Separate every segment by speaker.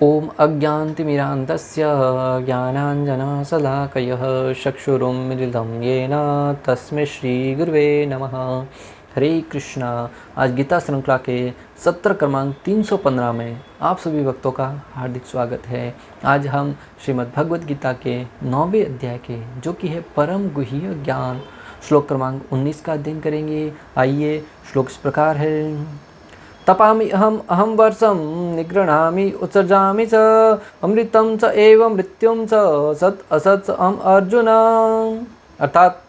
Speaker 1: ओम अज्ञानतिमिरान्धस्य ज्ञानाञ्जनशलाकयः चक्षुरुन्मीलितं येन तस्मै श्रीगुरुवे नमः। हरे कृष्णा। आज गीता श्रृंखला के सत्र क्रमांक 315 में आप सभी भक्तों का हार्दिक स्वागत है। आज हम श्रीमद् भगवद गीता के 9वें अध्याय के जो कि है परम गुह्य ज्ञान श्लोक क्रमांक 19 का अध्ययन करेंगे। आइए, श्लोक इस प्रकार है। तपामि अहम वर्षम निगृह्णामि उत्सर्जामि च अमृतम च एव मृत्युम च सत असत अहम अर्जुन। अर्थात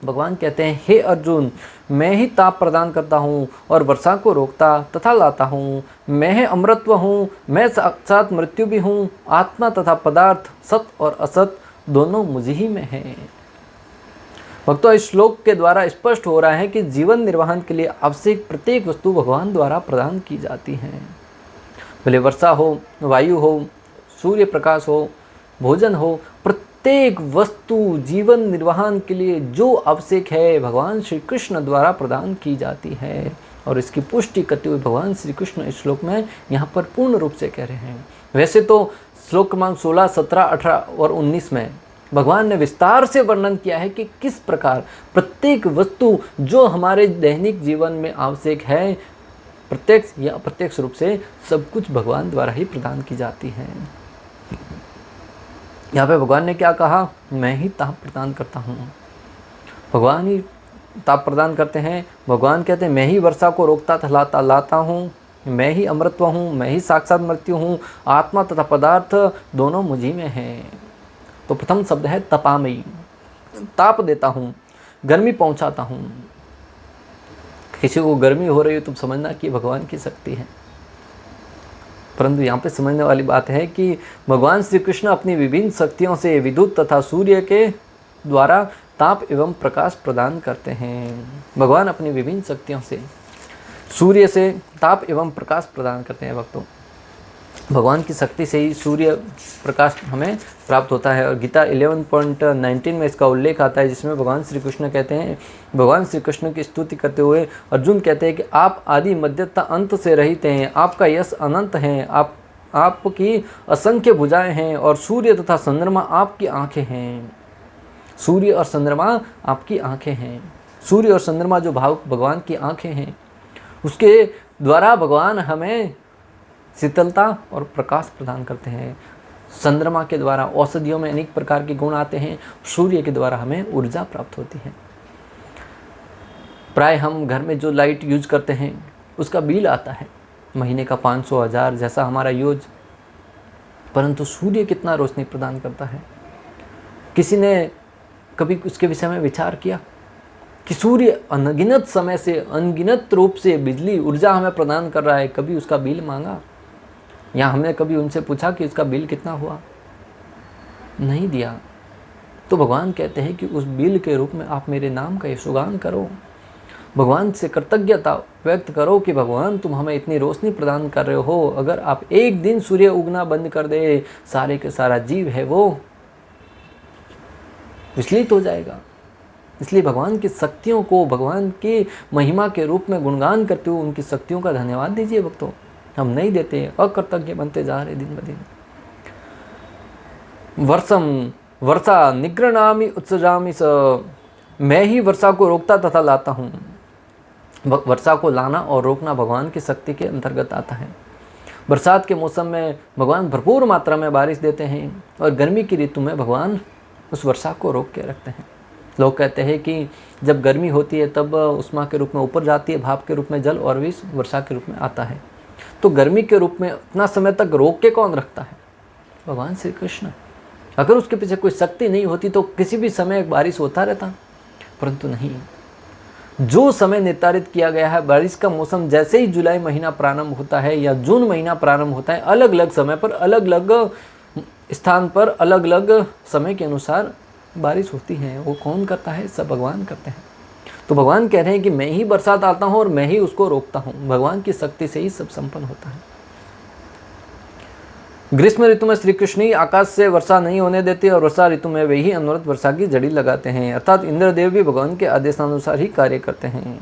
Speaker 1: भगवान कहते हैं, हे अर्जुन, मैं ही ताप प्रदान करता हूँ और वर्षा को रोकता तथा लाता हूँ। मैं ही अमृतत्व हूँ, मैं साक्षात मृत्यु भी हूँ। आत्मा तथा पदार्थ सत और असत दोनों मुझ ही में हैं। भक्तों, इस श्लोक के द्वारा स्पष्ट हो रहा है कि जीवन निर्वाहन के लिए आवश्यक प्रत्येक वस्तु भगवान द्वारा प्रदान की जाती है। भले वर्षा हो, वायु हो, सूर्य प्रकाश हो, भोजन हो, प्रत्येक वस्तु जीवन निर्वाहन के लिए जो आवश्यक है भगवान श्री कृष्ण द्वारा प्रदान की जाती है। और इसकी पुष्टि करते हुए भगवान श्री कृष्ण इस श्लोक में यहाँ पर पूर्ण रूप से कह रहे हैं। वैसे तो श्लोक क्रमांक 16, 17, 18 और 19 में भगवान ने विस्तार से वर्णन किया है कि किस प्रकार प्रत्येक वस्तु जो हमारे दैनिक जीवन में आवश्यक है, प्रत्यक्ष या अप्रत्यक्ष रूप से सब कुछ भगवान द्वारा ही प्रदान की जाती है। यहाँ पे भगवान ने क्या कहा? मैं ही ताप प्रदान करता हूँ। भगवान ही ताप प्रदान करते हैं। भगवान कहते हैं, मैं ही वर्षा को रोकता था लाता हूँ। मैं ही अमृतत्व हूँ, मैं ही साक्षात मृत्यु हूँ। आत्मा तथा पदार्थ दोनों मुझी में हैं। तो प्रथम शब्द है तपामयी, ताप देता हूँ, गर्मी पहुँचाता हूँ। किसी को गर्मी हो रही हो तो समझना कि भगवान की शक्ति है। परंतु यहाँ पे समझने वाली बात है कि भगवान श्री कृष्ण अपनी विभिन्न शक्तियों से विद्युत तथा सूर्य के द्वारा ताप एवं प्रकाश प्रदान करते हैं। भगवान अपनी विभिन्न शक्तियों से सूर्य से ताप एवं प्रकाश प्रदान करते हैं। भक्तों, भगवान की शक्ति से ही सूर्य प्रकाश हमें प्राप्त होता है। और गीता 11.19 में इसका उल्लेख आता है, जिसमें भगवान श्री कृष्ण कहते हैं, भगवान श्री कृष्ण की स्तुति करते हुए अर्जुन कहते हैं कि आप आदि मध्यता अंत से रहित हैं, आपका यश अनंत है, आपकी असंख्य भुजाएं हैं और सूर्य तथा चंद्रमा आपकी आंखें हैं। सूर्य और चंद्रमा आपकी आंखें हैं। सूर्य और चंद्रमा जो भगवान की आंखें हैं, उसके द्वारा भगवान हमें शीतलता और प्रकाश प्रदान करते हैं। चंद्रमा के द्वारा औषधियों में अनेक प्रकार के गुण आते हैं। सूर्य के द्वारा हमें ऊर्जा प्राप्त होती है। प्राय हम घर में जो लाइट यूज करते हैं उसका बिल आता है महीने का 500, 1000 जैसा हमारा यूज। परंतु सूर्य कितना रोशनी प्रदान करता है? किसी ने कभी उसके विषय में विचार किया कि सूर्य अनगिनत समय से अनगिनत रूप से बिजली ऊर्जा हमें प्रदान कर रहा है, कभी उसका बिल मांगा? या हमने कभी उनसे पूछा कि उसका बिल कितना हुआ? नहीं दिया। तो भगवान कहते हैं कि उस बिल के रूप में आप मेरे नाम का यशोगान करो, भगवान से कृतज्ञता व्यक्त करो कि भगवान तुम हमें इतनी रोशनी प्रदान कर रहे हो। अगर आप एक दिन सूर्य उगना बंद कर दे, सारे के सारा जीव है वो विचलित हो जाएगा। इसलिए भगवान की शक्तियों को भगवान की महिमा के रूप में गुणगान करते हुए उनकी शक्तियों का धन्यवाद दीजिए। भक्तों, हम नहीं देते, अकृतज्ञ बनते जा रहे दिन ब दिन। वर्षा निगृह्णामि उत्सर्जामि च, मैं ही वर्षा को रोकता तथा लाता हूँ। वर्षा को लाना और रोकना भगवान की शक्ति के अंतर्गत आता है। बरसात के मौसम में भगवान भरपूर मात्रा में बारिश देते हैं और गर्मी की ऋतु में भगवान उस वर्षा को रोक के रखते हैं। लोग कहते हैं कि जब गर्मी होती है तब उष्मा के रूप में ऊपर जाती है, भाप के रूप में जल, और विष वर्षा के रूप में आता है। तो गर्मी के रूप में इतना समय तक रोक के कौन रखता है? भगवान श्री कृष्ण। अगर उसके पीछे कोई शक्ति नहीं होती तो किसी भी समय बारिश होता रहता, परंतु नहीं। जो समय निर्धारित किया गया है, बारिश का मौसम जैसे ही जुलाई महीना प्रारंभ होता है या जून महीना प्रारंभ होता है, अलग अलग समय पर अलग अलग स्थान पर अलग अलग समय के अनुसार बारिश होती है। वो कौन करता है? सब भगवान करते हैं। तो भगवान कह रहे हैं कि मैं ही बरसात आता हूँ और मैं ही उसको रोकता हूँ। भगवान की शक्ति से ही सब संपन्न होता है। ग्रीष्म ऋतु में श्री कृष्ण ही आकाश से वर्षा नहीं होने देते और वर्षा ऋतु में वे ही अनवरत वर्षा की जड़ी लगाते हैं। अर्थात इंद्रदेव भी भगवान के आदेशानुसार ही कार्य करते हैं।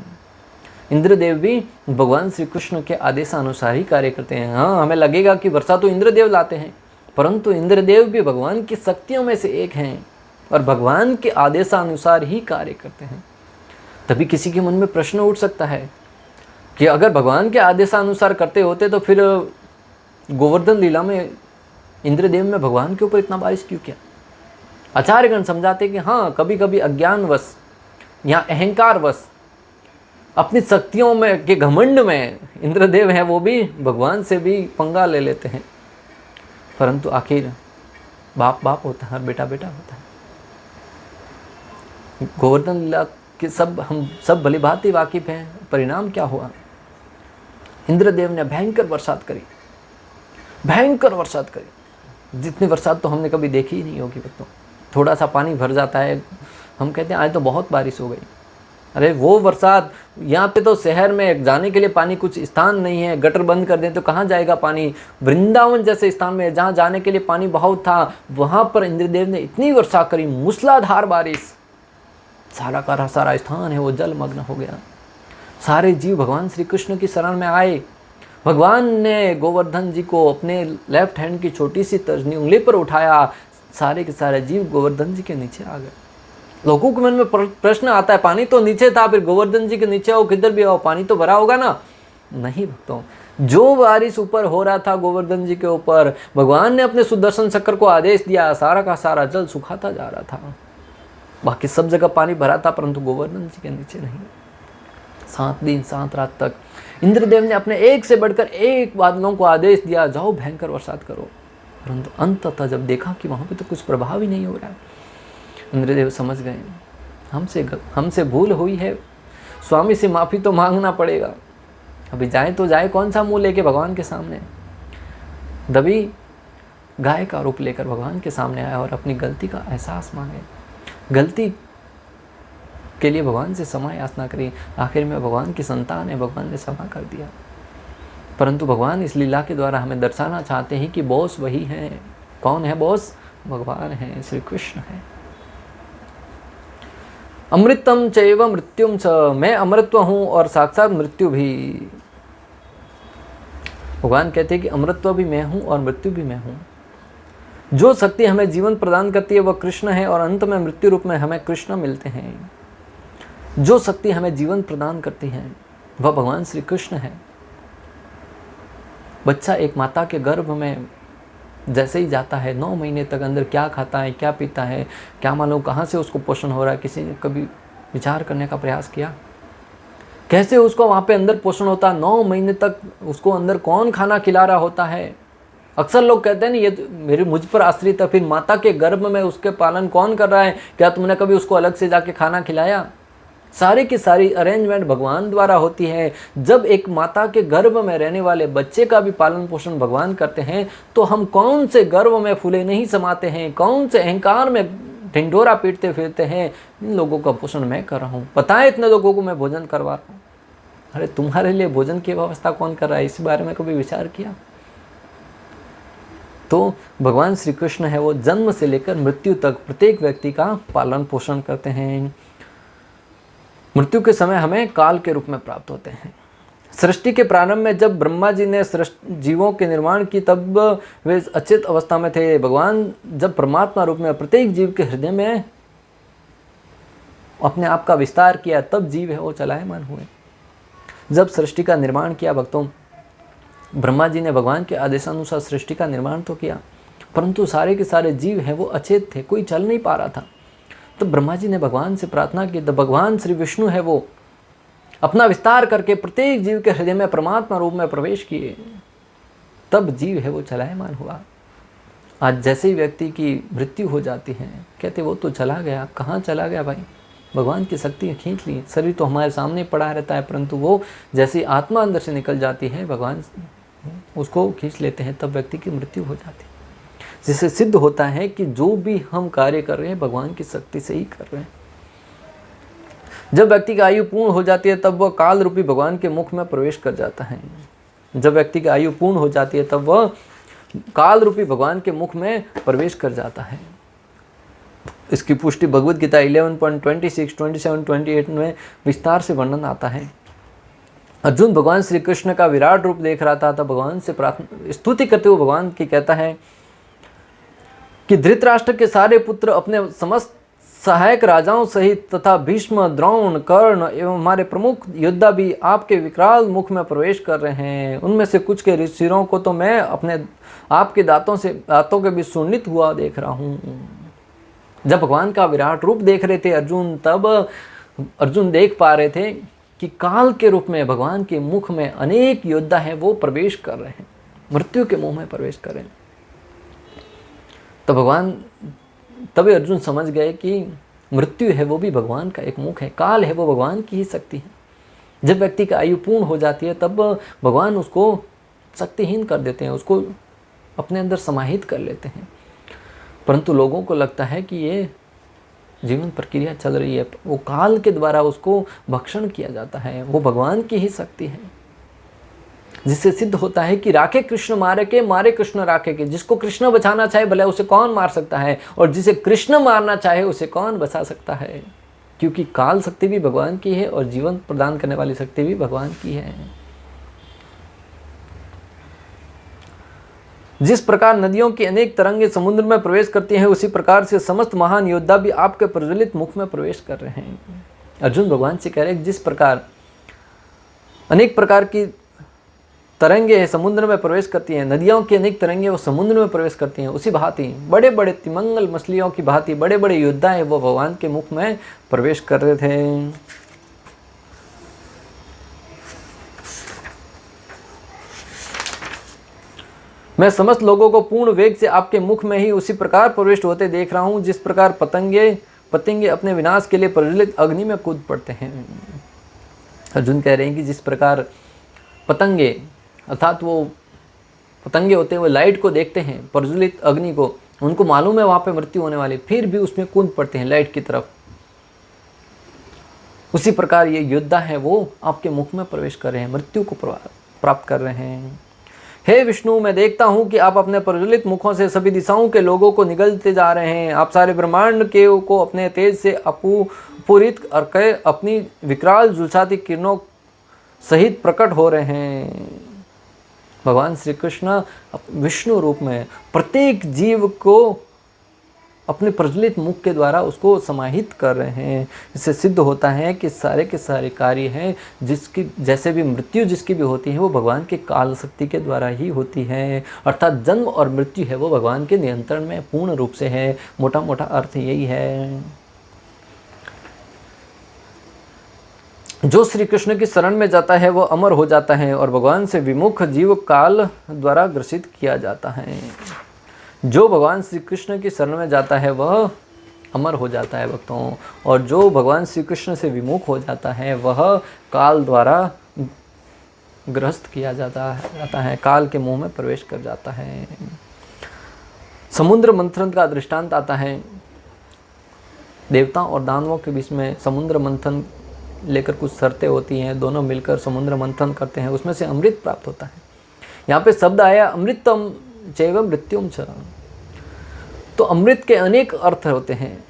Speaker 1: इंद्रदेव भी भगवान श्री कृष्ण के आदेशानुसार ही कार्य करते हैं। हाँ, हमें लगेगा कि वर्षा तो इंद्रदेव लाते हैं, परंतु इंद्रदेव भी भगवान की शक्तियों में से एक हैं और भगवान के आदेशानुसार ही कार्य करते हैं। तभी किसी के मन में प्रश्न उठ सकता है कि अगर भगवान के आदेशानुसार करते होते तो फिर गोवर्धन लीला में इंद्रदेव में भगवान के ऊपर इतना बारिश क्यों किया। आचार्यगण समझाते कि हाँ, कभी कभी अज्ञानवश या अहंकारवश अपनी शक्तियों में के घमंड में इंद्रदेव हैं वो भी भगवान से भी पंगा ले लेते हैं, परंतु आखिर बाप बाप होता है और बेटा बेटा होता है। गोवर्धन लीला के हम सब भली भांति वाकिफ हैं। परिणाम क्या हुआ, इंद्रदेव ने भयंकर बरसात करी, भयंकर बरसात करी, जितनी बरसात तो हमने कभी देखी ही नहीं होगी। तो थोड़ा सा पानी भर जाता है, हम कहते हैं आज तो बहुत बारिश हो गई। अरे वो बरसात, यहाँ पे तो शहर में जाने के लिए पानी कुछ स्थान नहीं है, गटर बंद कर दें तो कहाँ जाएगा पानी। वृंदावन जैसे स्थान में जहाँ जाने के लिए पानी बहुत था, वहाँ पर इंद्रदेव ने इतनी वर्षा करी, मूसलाधार बारिश, सारा का सारा स्थान है वो जलमग्न हो गया। सारे जीव भगवान श्री कृष्ण की शरण में आए। भगवान ने गोवर्धन जी को अपने लेफ्ट हैंड की छोटी सी तर्जनी उंगली पर उठाया, सारे के सारे जीव गोवर्धन जी के नीचे आ गए। लोगों के मन में प्रश्न आता है, पानी तो नीचे था, फिर गोवर्धन जी के नीचे आओ, किधर भी आओ, पानी तो भरा होगा ना। नहीं भक्तों, जो बारिश ऊपर हो रहा था गोवर्धन जी के ऊपर, भगवान ने अपने सुदर्शन चक्र को आदेश दिया, सारा का सारा जल सुखाता जा रहा था। बाकी सब जगह पानी भरा था, परंतु गोवर्धन जी के नीचे नहीं। 7 दिन 7 रात तक इंद्रदेव ने अपने एक से बढ़कर एक बादलों को आदेश दिया, जाओ भयंकर बरसात करो, परंतु अंततः जब देखा कि वहाँ पे तो कुछ प्रभाव ही नहीं हो रहा है, इंद्रदेव समझ गए हमसे भूल हुई है, स्वामी से माफ़ी तो मांगना पड़ेगा। अभी जाए तो जाए कौन सा मुंह लेके भगवान के सामने। तभी गाय का रूप लेकर भगवान के सामने आया और अपनी गलती का एहसास मांगे, गलती के लिए भगवान से क्षमा याचना करी। आखिर में भगवान की संतान है, भगवान ने क्षमा कर दिया। परंतु भगवान इस लीला के द्वारा हमें दर्शाना चाहते हैं कि बॉस वही है। कौन है बॉस? भगवान है, श्री कृष्ण है। अमृतम चैव मृत्युम च, मैं अमृत्व हूँ और साक्षात मृत्यु भी। भगवान कहते हैं कि अमृत्व भी मैं हूँ और मृत्यु भी मैं हूँ। जो शक्ति हमें जीवन प्रदान करती है वह कृष्ण है और अंत में मृत्यु रूप में हमें कृष्ण मिलते हैं। जो शक्ति हमें जीवन प्रदान करती है वह भगवान श्री कृष्ण है। बच्चा एक माता के गर्भ में जैसे ही जाता है, 9 महीने तक अंदर क्या खाता है, क्या पीता है, क्या मालूम कहाँ से उसको पोषण हो रहा है, किसी ने कभी विचार करने का प्रयास किया? कैसे उसको वहाँ पे अंदर पोषण होता है? 9 महीने तक उसको अंदर कौन खाना खिला रहा होता है? अक्सर लोग कहते हैं ना, ये तो मुझ पर आश्रित है, फिर माता के गर्भ में उसके पालन कौन कर रहा है? क्या तुमने कभी उसको अलग से जाके खाना खिलाया? सारी की सारी अरेंजमेंट भगवान द्वारा होती है। जब एक माता के गर्भ में रहने वाले बच्चे का भी पालन पोषण भगवान करते हैं, तो हम कौन से गर्भ में फूले नहीं समाते हैं, कौन से अहंकार में ढिंढोरा पीटते फिरते हैं? इन लोगों का पोषण मैं कर रहा हूँ, पता है इतने लोगों को मैं भोजन करवा रहा हूँ। अरे तुम्हारे लिए भोजन की व्यवस्था कौन कर रहा है? इस बारे में कभी विचार किया? तो भगवान श्री कृष्ण है वो जन्म से लेकर मृत्यु तक प्रत्येक व्यक्ति का पालन पोषण करते हैं। मृत्यु के समय हमें काल के रूप में प्राप्त होते हैं। सृष्टि के प्रारंभ में जब ब्रह्मा जी ने जीवों के निर्माण की, तब वे अचेत अवस्था में थे। भगवान जब परमात्मा रूप में प्रत्येक जीव के हृदय में अपने आप का विस्तार किया, तब जीव है वो चलायमान हुए। जब सृष्टि का निर्माण किया भक्तों, ब्रह्मा जी ने भगवान के आदेशानुसार सृष्टि का निर्माण तो किया, परंतु सारे के सारे जीव हैं वो अचेत थे, कोई चल नहीं पा रहा था। तो ब्रह्मा जी ने भगवान से प्रार्थना की, तो भगवान श्री विष्णु है वो अपना विस्तार करके प्रत्येक जीव के हृदय में परमात्मा रूप में प्रवेश किए, तब जीव है वो चलायमान हुआ। आज जैसे ही व्यक्ति की मृत्यु हो जाती है, कहते वो तो चला गया। कहाँ चला गया भाई? भगवान की शक्ति खींच ली। शरीर तो हमारे सामने पड़ा रहता है, परंतु वो जैसी आत्मा अंदर से निकल जाती है, भगवान उसको खींच लेते हैं, तब व्यक्ति की मृत्यु हो जाती है। जिससे सिद्ध होता है कि जो भी हम कार्य कर रहे हैं भगवान की शक्ति से ही कर रहे हैं। जब व्यक्ति की आयु पूर्ण हो जाती है, तब वह काल रूपी भगवान के मुख में प्रवेश कर जाता है। जब व्यक्ति की आयु पूर्ण हो जाती है, तब वह काल रूपी भगवान के मुख में प्रवेश कर जाता है। इसकी पुष्टि भगवद गीता 11.26, 27, 28 में विस्तार से वर्णन आता है। अर्जुन भगवान श्री कृष्ण का विराट रूप देख रहा था, तब भगवान से प्रार्थना स्तुति करते हुए भगवान की कहता है कि धृतराष्ट्र के सारे पुत्र अपने समस्त सहायक राजाओं सहित तथा भीष्म, द्रोण, कर्ण एवं हमारे प्रमुख योद्धा भी आपके विकराल मुख में प्रवेश कर रहे हैं। उनमें से कुछ के सिरों को तो मैं अपने आपके दांतों के भी सुन्नित हुआ देख रहा हूँ। जब भगवान का विराट रूप देख रहे थे अर्जुन, तब अर्जुन देख पा रहे थे कि काल के रूप में भगवान के मुख में अनेक योद्धा हैं, वो प्रवेश कर रहे हैं, मृत्यु के मुंह में प्रवेश कर रहे हैं। तो तभी अर्जुन समझ गए कि मृत्यु है वो भी भगवान का एक मुख है, काल है वो भगवान की ही शक्ति है। जब व्यक्ति की आयु पूर्ण हो जाती है तब भगवान उसको शक्तिहीन कर देते हैं, उसको अपने अंदर समाहित कर लेते हैं। परंतु लोगों को लगता है कि ये जीवन प्रक्रिया चल रही है, वो काल के द्वारा उसको भक्षण किया जाता है, वो भगवान की ही शक्ति है, जिससे सिद्ध होता है कि राखे कृष्ण मारे के, मारे कृष्ण राखे के। जिसको कृष्ण बचाना चाहे भले उसे कौन मार सकता है, और जिसे कृष्ण मारना चाहे उसे कौन बचा सकता है, क्योंकि काल शक्ति भी भगवान की है और जीवन प्रदान करने वाली शक्ति भी भगवान की है। जिस प्रकार नदियों की अनेक तरंगे समुद्र में प्रवेश करती हैं, उसी प्रकार से समस्त महान योद्धा भी आपके प्रज्वलित मुख में प्रवेश कर रहे हैं। अर्जुन भगवान से कह रहे हैं, जिस प्रकार अनेक प्रकार की तरंगे समुद्र में प्रवेश करती हैं, नदियों की अनेक तरंगे वो समुद्र में प्रवेश करती हैं, उसी भांति बड़े बड़े तिमंगल मछलियों की भांति बड़े बड़े योद्धा हैं, वो भगवान के मुख में प्रवेश कर रहे थे। मैं समस्त लोगों को पूर्ण वेग से आपके मुख में ही उसी प्रकार प्रविष्ट होते देख रहा हूं, जिस प्रकार पतंगे अपने विनाश के लिए प्रज्वलित अग्नि में कूद पड़ते हैं। अर्जुन कह रहे हैं कि जिस प्रकार पतंगे, अर्थात वो पतंगे होते हैं, वो लाइट को देखते हैं, प्रज्वलित अग्नि को, उनको मालूम है वहाँ पे मृत्यु होने वाली, फिर भी उसमें कूद पड़ते हैं लाइट की तरफ। उसी प्रकार ये योद्धा है वो आपके मुख में प्रवेश कर रहे हैं, मृत्यु को प्राप्त कर रहे हैं। हे विष्णु, मैं देखता हूँ कि आप अपने प्रज्वलित मुखों से सभी दिशाओं के लोगों को निगलते जा रहे हैं। आप सारे ब्रह्मांड के को अपने तेज से पूरित करके अपनी विकराल झुलसाती किरणों सहित प्रकट हो रहे हैं। भगवान श्री कृष्ण विष्णु रूप में प्रत्येक जीव को अपने प्रज्वलित मुख के द्वारा उसको समाहित कर रहे हैं। इससे सिद्ध होता है कि सारे के सारे कार्य हैं, जिसकी जैसे भी मृत्यु जिसकी भी होती है वो भगवान के काल शक्ति के द्वारा ही होती है, अर्थात जन्म और मृत्यु है वो भगवान के नियंत्रण में पूर्ण रूप से है। मोटा मोटा अर्थ यही है। जो श्री कृष्ण की शरण में जाता है वो अमर हो जाता है और भगवान से विमुख जीव काल द्वारा ग्रसित किया जाता है। जो भगवान श्री कृष्ण की शरण में जाता है वह अमर हो जाता है भक्तों, और जो भगवान श्री कृष्ण से विमुख हो जाता है वह काल द्वारा ग्रस्त किया जाता है, काल के मुंह में प्रवेश कर जाता है। समुद्र मंथन का दृष्टांत आता है। देवताओं और दानवों के बीच में समुद्र मंथन लेकर कुछ शर्तें होती हैं, दोनों मिलकर समुद्र मंथन करते हैं, उसमें से अमृत प्राप्त होता है। यहाँ पे शब्द आया अमृतम चैव मृत्युम च। तो अमृत के अनेक अर्थ होते हैं।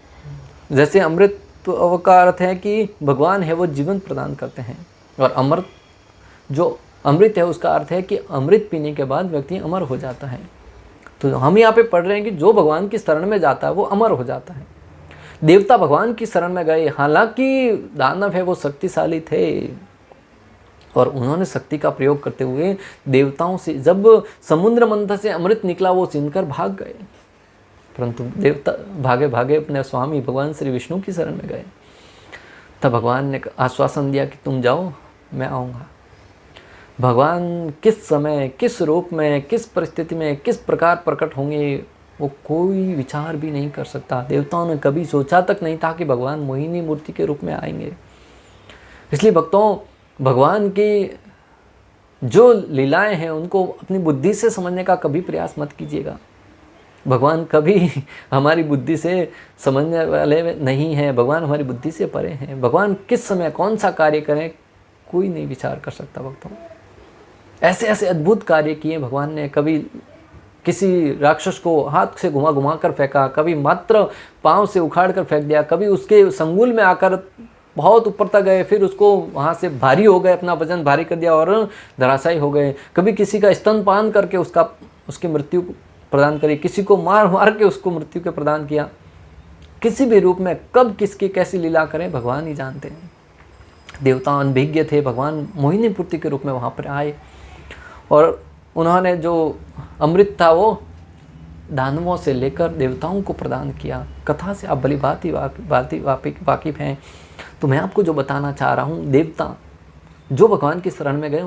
Speaker 1: जैसे अमृत का अर्थ है कि भगवान है वो जीवन प्रदान करते हैं, और अमृत जो अमृत है उसका अर्थ है कि अमृत पीने के बाद व्यक्ति अमर हो जाता है। तो हम यहाँ पे पढ़ रहे हैं कि जो भगवान की शरण में जाता है वो अमर हो जाता है। देवता भगवान की शरण में गए, हालांकि दानव है वो शक्तिशाली थे और उन्होंने शक्ति का प्रयोग करते हुए देवताओं से, जब समुद्र मंथन से अमृत निकला वो छीनकर भाग गए, परंतु देवता भागे भागे अपने स्वामी भगवान श्री विष्णु की शरण में गए। तब भगवान ने आश्वासन दिया कि तुम जाओ, मैं आऊँगा। भगवान किस समय, किस रूप में, किस परिस्थिति में, किस प्रकार प्रकट होंगे वो कोई विचार भी नहीं कर सकता। देवताओं ने कभी सोचा तक नहीं था कि भगवान मोहिनी मूर्ति के रूप में आएंगे। इसलिए भक्तों, भगवान की जो लीलाएं हैं उनको अपनी बुद्धि से समझने का कभी प्रयास मत कीजिएगा। भगवान कभी हमारी बुद्धि से समझने वाले नहीं हैं, भगवान हमारी बुद्धि से परे हैं। भगवान किस समय कौन सा कार्य करें कोई नहीं विचार कर सकता। भक्तों, ऐसे ऐसे अद्भुत कार्य किए भगवान ने। कभी किसी राक्षस को हाथ से घुमा घुमा कर फेंका, कभी मात्र पाँव से उखाड़ कर फेंक दिया, कभी उसके संगुल में आकर बहुत ऊपर तक गए, फिर उसको वहाँ से भारी हो गए, अपना वजन भारी कर दिया और धराशायी हो गए। कभी किसी का स्तनपान करके उसकी मृत्यु प्रदान करी, किसी को मार मार के उसको मृत्यु के प्रदान किया। किसी भी रूप में कब किसकी कैसी लीला करें भगवान ही जानते हैं। देवता अनभिज्ञ थे, भगवान मोहिनी पूर्ति के रूप में वहाँ पर आए और उन्होंने जो अमृत था वो दानवों से लेकर देवताओं को प्रदान किया। कथा से आप भली भांति वाकिफ हैं। तो मैं आपको जो बताना चाह रहा हूँ, देवता जो भगवान की शरण में गए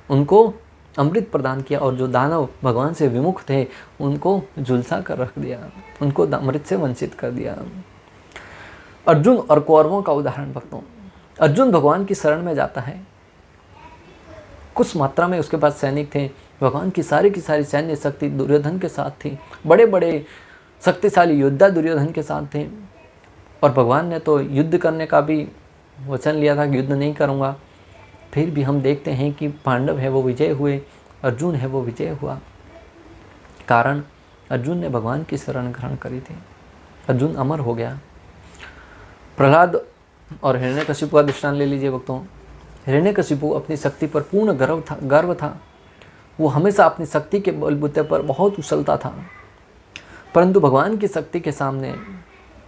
Speaker 1: उनको अमृत प्रदान किया, और जो दानव भगवान से विमुख थे उनको झुलसा कर रख दिया, उनको अमृत से वंचित कर दिया। अर्जुन और कौरवों का उदाहरण भक्तों, अर्जुन भगवान की शरण में जाता है, कुछ मात्रा में उसके पास सैनिक थे, भगवान की सारी सैन्य शक्ति दुर्योधन के साथ थी, बड़े बड़े शक्तिशाली योद्धा दुर्योधन के साथ थे, और भगवान ने तो युद्ध करने का भी वचन लिया था कि युद्ध नहीं करूँगा। फिर भी हम देखते हैं कि पांडव है वो विजय हुए, अर्जुन है वो विजय हुआ। कारण अर्जुन ने भगवान की शरण ग्रहण करी थी, अर्जुन अमर हो गया। प्रहलाद और हिरण्यकशिपु का दृष्टांत ले लीजिए भक्तों। हिरण्यकशिपु अपनी शक्ति पर पूर्ण गर्व था, वो हमेशा अपनी शक्ति के बलबूते पर बहुत उछलता था, परंतु भगवान की शक्ति के सामने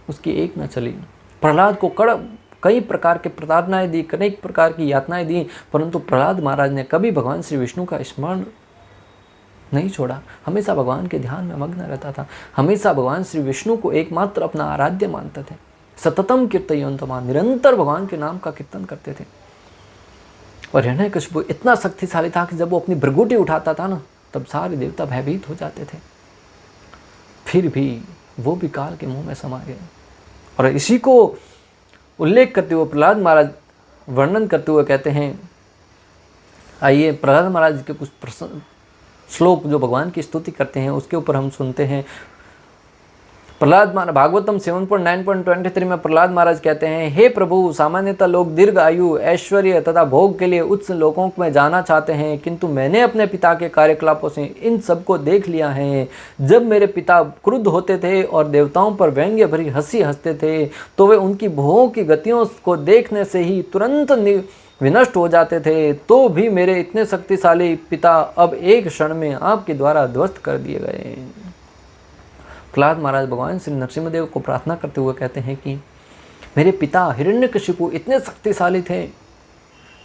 Speaker 1: उसकी एक न चली। प्रहलाद को कई प्रकार के प्रताड़नाएं दी, कई प्रकार की यातनाएं दी, परंतु प्रहलाद महाराज ने कभी भगवान श्री विष्णु का स्मरण नहीं छोड़ा, हमेशा भगवान के ध्यान में मग्न रहता था, हमेशा भगवान श्री विष्णु को एकमात्र अपना आराध्य मानते थे। सततम कीर्तयन्तमा, निरंतर भगवान के नाम का कीर्तन करते थे। और हिरण्यकशिपु इतना शक्तिशाली था कि जब वो अपनी भृगुटी उठाता था ना, तब सारे देवता भयभीत हो जाते थे। फिर भी वो भी काल के मुंह में समा गए। और इसी को उल्लेख करते हुए प्रहलाद महाराज वर्णन करते हुए कहते हैं, आइए प्रहलाद महाराज के कुछ श्लोक जो भगवान की स्तुति करते हैं उसके ऊपर हम सुनते हैं। प्रहलाद महाराज भागवतम 7.9.23 में प्रहलाद महाराज कहते हैं, हे प्रभु, सामान्यतः लोग दीर्घ आयु, ऐश्वर्य तथा भोग के लिए उच्च लोकों में जाना चाहते हैं, किंतु मैंने अपने पिता के कार्यकलापों से इन सबको देख लिया है। जब मेरे पिता क्रुद्ध होते थे और देवताओं पर व्यंग्य भरी हंसी हंसते थे, तो वे उनकी भोग की गतियों को देखने से ही तुरंत विनष्ट हो जाते थे। तो भी मेरे इतने शक्तिशाली पिता अब एक क्षण में आपके द्वारा ध्वस्त कर दिए गए। प्रहलाद महाराज भगवान श्री नरसिंहदेव को प्रार्थना करते हुए कहते हैं कि मेरे पिता हिरण्यकशिपु इतने शक्तिशाली थे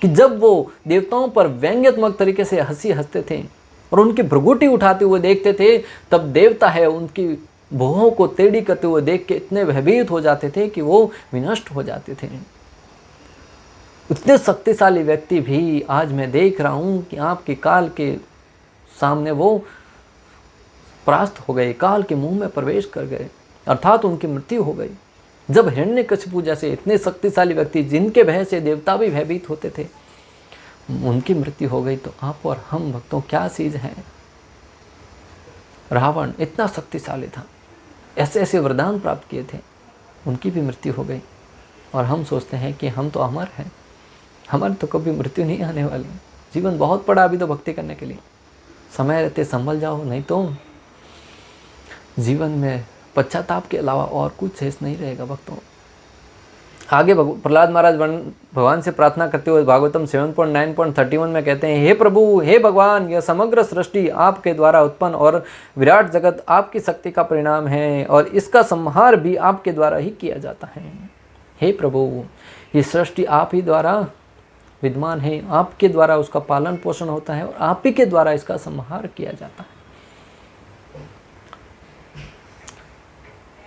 Speaker 1: कि जब वो देवताओं पर व्यंग्यात्मक तरीके से हंसी हंसते थे और उनकी भृगुटी उठाते हुए देखते थे, तब देवता है उनकी भुहों को टेढ़ी करते हुए देख के इतने भयभीत हो जाते थे कि वो विनष्ट हो जाते थे। इतने शक्तिशाली व्यक्ति भी आज मैं देख रहा हूँ कि आपके काल के सामने वो परास्त हो गए, काल के मुंह में प्रवेश कर गए, अर्थात उनकी मृत्यु हो गई। जब हिरण्यकशिपु जैसे इतने शक्तिशाली व्यक्ति जिनके भय से देवता भी भयभीत होते थे, उनकी मृत्यु हो गई, तो आप और हम भक्तों क्या चीज हैं। रावण इतना शक्तिशाली था, ऐसे ऐसे वरदान प्राप्त किए थे, उनकी भी मृत्यु हो गई, और हम सोचते हैं कि हम तो अमर हैं, हमारी तो कभी मृत्यु नहीं आने वाली। जीवन बहुत पड़ा अभी तो भक्ति करने के लिए, समय रहते संभल जाओ, नहीं तो जीवन में पश्चाताप के अलावा और कुछ शेष नहीं रहेगा भक्तों। आगे प्रहलाद महाराज भगवान से प्रार्थना करते हुए भागवतम 7.9.31 में कहते हैं, हे प्रभु, हे भगवान, यह समग्र सृष्टि आपके द्वारा उत्पन्न और विराट जगत आपकी शक्ति का परिणाम है, और इसका संहार भी आपके द्वारा ही किया जाता है। हे प्रभु, ये सृष्टि आप ही द्वारा विद्यमान है, आपके द्वारा उसका पालन पोषण होता है और आप ही के द्वारा इसका संहार किया जाता है।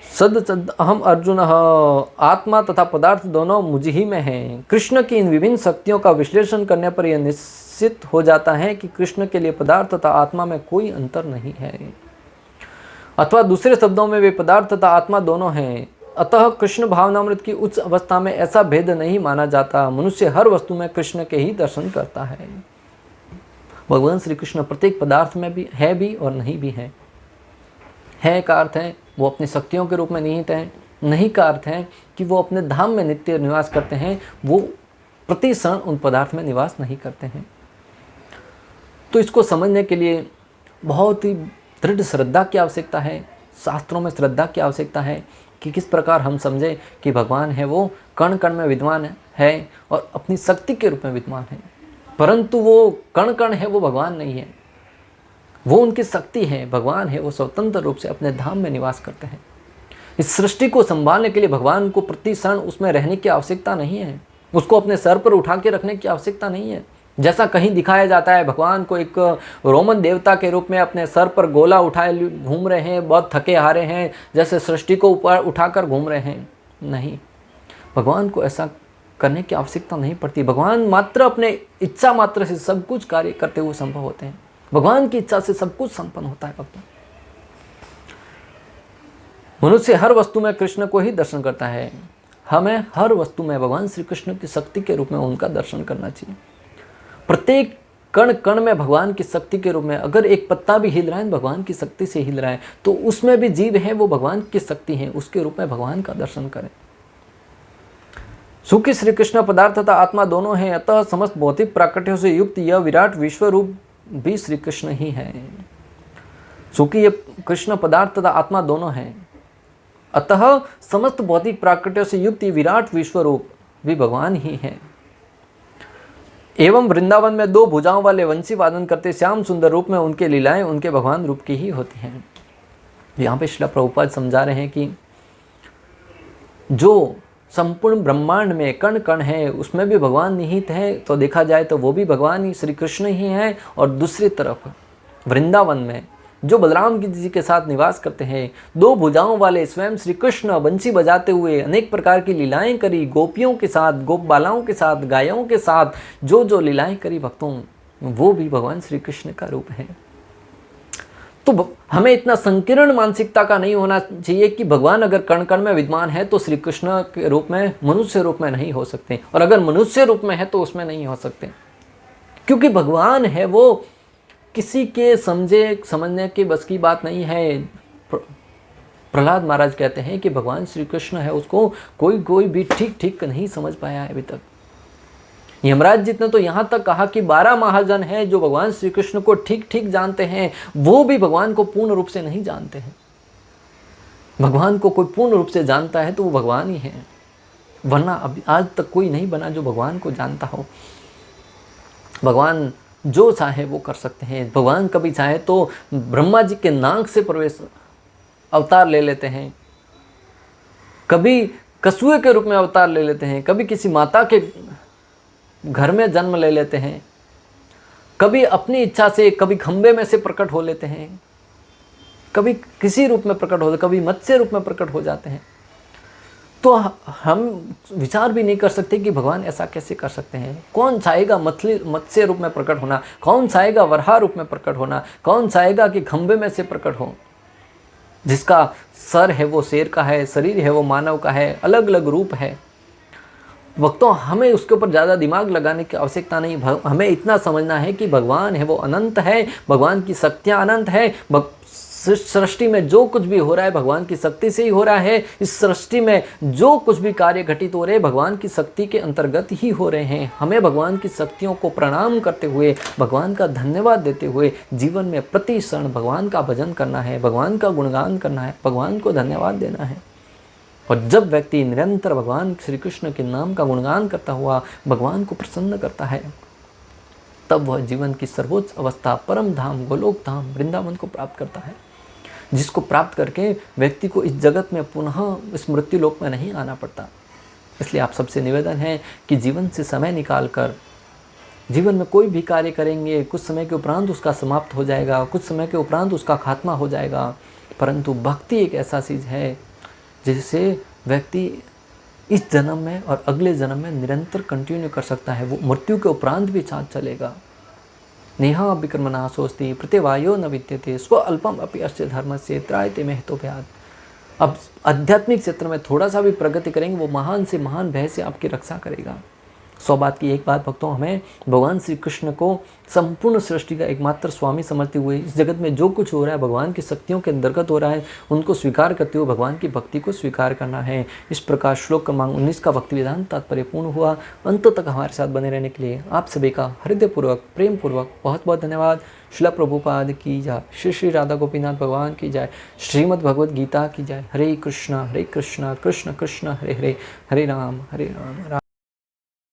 Speaker 1: सद सद अहम अर्जुन, आत्मा तथा पदार्थ दोनों मुझ ही में हैं। कृष्ण की इन विभिन्न शक्तियों का विश्लेषण करने पर यह निश्चित हो जाता है कि कृष्ण के लिए पदार्थ तथा आत्मा में कोई अंतर नहीं है, अथवा दूसरे शब्दों में वे पदार्थ तथा आत्मा दोनों हैं। अतः कृष्ण भावनामृत की उच्च अवस्था में ऐसा भेद नहीं माना जाता। मनुष्य हर वस्तु में कृष्ण के ही दर्शन करता है। भगवान श्री कृष्ण प्रत्येक पदार्थ में भी है और नहीं भी है का अर्थ है वो अपनी शक्तियों के रूप में निहित हैं, नहीं का अर्थ है कि वो अपने धाम में नित्य निवास करते हैं, वो प्रति क्षण उन पदार्थ में निवास नहीं करते हैं। तो इसको समझने के लिए बहुत ही दृढ़ श्रद्धा की आवश्यकता है, शास्त्रों में श्रद्धा की आवश्यकता है कि किस प्रकार हम समझें कि भगवान है वो कण कण में विद्वान है और अपनी शक्ति के रूप में विद्वान है, परंतु वो कण कण है वो भगवान नहीं है, वो उनकी शक्ति है। भगवान है वो स्वतंत्र रूप से अपने धाम में निवास करते हैं। इस सृष्टि को संभालने के लिए भगवान को प्रति क्षण उसमें रहने की आवश्यकता नहीं है, उसको अपने सर पर उठा के रखने की आवश्यकता नहीं है। जैसा कहीं दिखाया जाता है भगवान को एक रोमन देवता के रूप में अपने सर पर गोला उठाए घूम रहे हैं, बहुत थके हारे हैं, जैसे सृष्टि को ऊपर उठाकर घूम रहे हैं। नहीं, भगवान को ऐसा करने की आवश्यकता नहीं पड़ती। भगवान मात्र अपने इच्छा मात्र से सब कुछ कार्य करते हुए संभव होते हैं। भगवान की इच्छा से सब कुछ संपन्न होता है। भक्तों, मनुष्य हर वस्तु में कृष्ण को ही दर्शन करता है। हमें हर वस्तु में भगवान श्री कृष्ण की शक्ति के रूप में उनका दर्शन करना चाहिए। प्रत्येक कण कण में भगवान की शक्ति के रूप में, अगर एक पत्ता भी हिल रहा है भगवान की शक्ति से हिल रहा है, तो उसमें भी जीव है वो भगवान की शक्ति है, उसके रूप में भगवान का दर्शन करें। सुखी श्री कृष्ण पदार्थ तथा आत्मा दोनों हैं, अतः समस्त भौतिक प्राकृतियों से युक्त यह विराट विश्व रूप भी श्री कृष्ण ही है। सुखी ये कृष्ण पदार्थ तथा आत्मा दोनों हैं, अतः समस्त भौतिक प्राकृतियों से युक्त विराट विश्व रूप भी भगवान ही है। एवं वृंदावन में 2 भुजाओं वाले वंशी वादन करते श्याम सुंदर रूप में उनके लीलाएं उनके भगवान रूप की ही होती हैं। यहाँ पे श्रील प्रभुपाद समझा रहे हैं कि जो संपूर्ण ब्रह्मांड में कण कण है उसमें भी भगवान निहित है, तो देखा जाए तो वो भी भगवान ही श्री कृष्ण ही है। और दूसरी तरफ वृंदावन में जो बलराम जी के साथ निवास करते हैं, 2 भुजाओं वाले स्वयं श्री कृष्ण बंसी बजाते हुए अनेक प्रकार की लीलाएं करी, गोपियों के साथ, गोप बालाओं के साथ, गायों के साथ जो जो लीलाएं करी भक्तों, वो भी भगवान श्री कृष्ण का रूप है। तो हमें इतना संकीर्ण मानसिकता का नहीं होना चाहिए कि भगवान अगर कण कण में विद्वान है तो श्री कृष्ण के रूप में, मनुष्य रूप में नहीं हो सकते, और अगर मनुष्य रूप में है तो उसमें नहीं हो सकते, क्योंकि भगवान है वो किसी के समझने के बस की बात नहीं है। प्रहलाद महाराज कहते हैं कि भगवान श्री कृष्ण है उसको कोई भी ठीक नहीं समझ पाया है अभी तक। यमराज जी ने तो यहाँ तक कहा कि 12 महाजन है जो भगवान श्री कृष्ण को ठीक जानते हैं, वो भी भगवान को पूर्ण रूप से नहीं जानते हैं। भगवान को कोई पूर्ण रूप से जानता है तो वो भगवान ही है, वरना अभी आज तक कोई नहीं बना जो भगवान को जानता हो। भगवान जो चाहे वो कर सकते हैं। भगवान कभी चाहे तो ब्रह्मा जी के नाक से प्रवेश अवतार ले लेते हैं, कभी कछुए के रूप में अवतार ले लेते हैं, कभी किसी माता के घर में जन्म ले लेते हैं, कभी अपनी इच्छा से, कभी खंबे में से प्रकट हो लेते हैं, कभी किसी रूप में प्रकट हो, कभी मत्स्य रूप में प्रकट हो जाते हैं। तो हम विचार भी नहीं कर सकते कि भगवान ऐसा कैसे कर सकते हैं। कौन चाहेगा मत्स्य रूप में प्रकट होना, कौन चाहेगा वराह रूप में प्रकट होना, कौन चाहेगा कि खंबे में से प्रकट हो। जिसका सर है वो शेर का है, शरीर है वो मानव का है, अलग अलग रूप है। भक्तों, हमें उसके ऊपर ज़्यादा दिमाग लगाने की आवश्यकता नहीं। हमें इतना समझना है कि भगवान है वो अनंत है, भगवान की शक्तियाँ अनंत है। सृष्टि में जो कुछ भी हो रहा है भगवान की शक्ति से ही हो रहा है। इस सृष्टि में जो कुछ भी कार्य घटित हो रहे हैं भगवान की शक्ति के अंतर्गत ही हो रहे हैं। हमें भगवान की शक्तियों को प्रणाम करते हुए, भगवान का धन्यवाद देते हुए जीवन में प्रति क्षण भगवान का भजन करना है, भगवान का गुणगान करना है, भगवान को धन्यवाद देना है। और जब व्यक्ति निरंतर भगवान श्री कृष्ण के नाम का गुणगान करता हुआ भगवान को प्रसन्न करता है, तब वह जीवन की सर्वोच्च अवस्था परम धाम, गोलोक धाम, वृंदावन को प्राप्त करता है, जिसको प्राप्त करके व्यक्ति को इस जगत में पुनः इस मृत्यु लोक में नहीं आना पड़ता। इसलिए आप सबसे निवेदन है कि जीवन से समय निकाल कर जीवन में कोई भी कार्य करेंगे, कुछ समय के उपरांत उसका समाप्त हो जाएगा, कुछ समय के उपरांत उसका खात्मा हो जाएगा, परंतु भक्ति एक ऐसा चीज़ है जिससे व्यक्ति इस जन्म में और अगले जन्म में निरंतर कंटिन्यू कर सकता है। वो मृत्यु के उपरांत भी साथ चलेगा। नेहा विक्रमना सोचती प्रत्यवायो न विद्यते स्व अल्पम अपि अस्य धर्म से त्रायते में तो भयात। अब आध्यात्मिक क्षेत्र में थोड़ा सा भी प्रगति करेंगे वो महान से महान भय से आपकी रक्षा करेगा। 100 बात की एक बात भक्तों, हमें भगवान श्री कृष्ण को संपूर्ण सृष्टि का एकमात्र स्वामी समझते हुए इस जगत में जो कुछ हो रहा है भगवान की शक्तियों के अंतर्गत हो रहा है, उनको स्वीकार करते हुए भगवान की भक्ति को स्वीकार करना है। इस प्रकार श्लोक क्रमांक 19 का भक्ति वेदांत तात्पर्य पूर्ण हुआ। अंत तक हमारे साथ बने रहने के लिए आप सभी का हृदयपूर्वक प्रेम पूर्वक बहुत बहुत धन्यवाद। श्रील प्रभुपाद की जय, श्री श्री राधा गोपीनाथ भगवान की जय, श्रीमद् भगवद गीता की जय। हरे कृष्णा कृष्ण कृष्ण हरे हरे, हरे राम राम